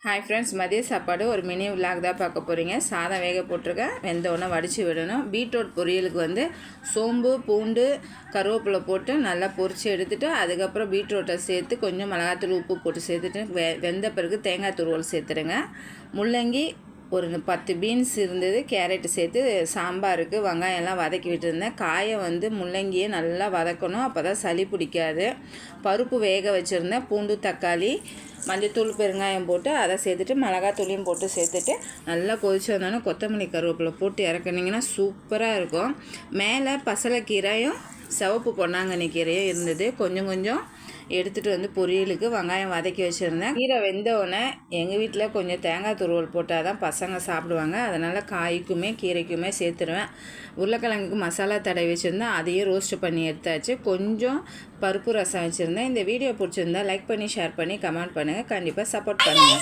Hi friends, மதிய சாப்பாடு ஒரு மினி விலாக் தான் பார்க்க போகிறீங்க. சாதம் வேக போட்டிருக்கேன், வெந்தோடனே வடித்து விடணும். பீட்ரூட் பொரியலுக்கு வந்து சோம்பு, பூண்டு, கருவேப்பிலை போட்டு நல்லா பொரித்து எடுத்துகிட்டு அதுக்கப்புறம் பீட்ரூட்டை சேர்த்து கொஞ்சம் மிளகாத்தூள், உப்பு போட்டு சேர்த்துட்டு வெந்த பிறகு தேங்காய் துருவல் சேர்த்துடுங்க. முள்ளங்கி ஒரு 10 பீன்ஸ் இருந்தது, கேரட்டு சேர்த்து சாம்பாருக்கு வெங்காயம்லாம் வதக்கி விட்டுருந்தேன். காயை வந்து முள்ளங்கியை நல்லா வதக்கணும், அப்போ தான் சளி பிடிக்காது. பருப்பு வேக வச்சுருந்தேன், பூண்டு, தக்காளி, மஞ்சத்தூள், பெருங்காயம் போட்டு அதை சேர்த்துட்டு மிளகாத்தூளையும் போட்டு சேர்த்துட்டு நல்லா கொதிச்சு வந்தோன்னே கொத்தமல்லி, கருவேப்பிலை போட்டு இறக்குனிங்கன்னா சூப்பராக இருக்கும். மேலே பசலைக்கீரையும் சிவப்பு பொன்னாங்கண்ணி கீரையும் இருந்தது, கொஞ்சம் கொஞ்சம் எடுத்துகிட்டு வந்து பொரியலுக்கு வெங்காயம் வதக்கி வச்சுருந்தேன். கீரை வெந்தோடனே எங்கள் வீட்டில் கொஞ்சம் தேங்காய் துருவல் போட்டால் தான் பசங்க சாப்பிடுவாங்க, அதனால் காய்க்குமே கீரைக்குமே சேர்த்துருவேன். உருளைக்கிழங்குக்கு மசாலா தடவி வச்சுருந்தேன், அதையும் ரோஸ்ட் பண்ணி எடுத்தாச்சு. கொஞ்சம் பருப்பு ரசம் வச்சுருந்தேன். இந்த வீடியோ பிடிச்சிருந்தா லைக் பண்ணி, ஷேர் பண்ணி, கமெண்ட் பண்ணுங்கள். கண்டிப்பாக சப்போர்ட் பண்ணுங்கள்.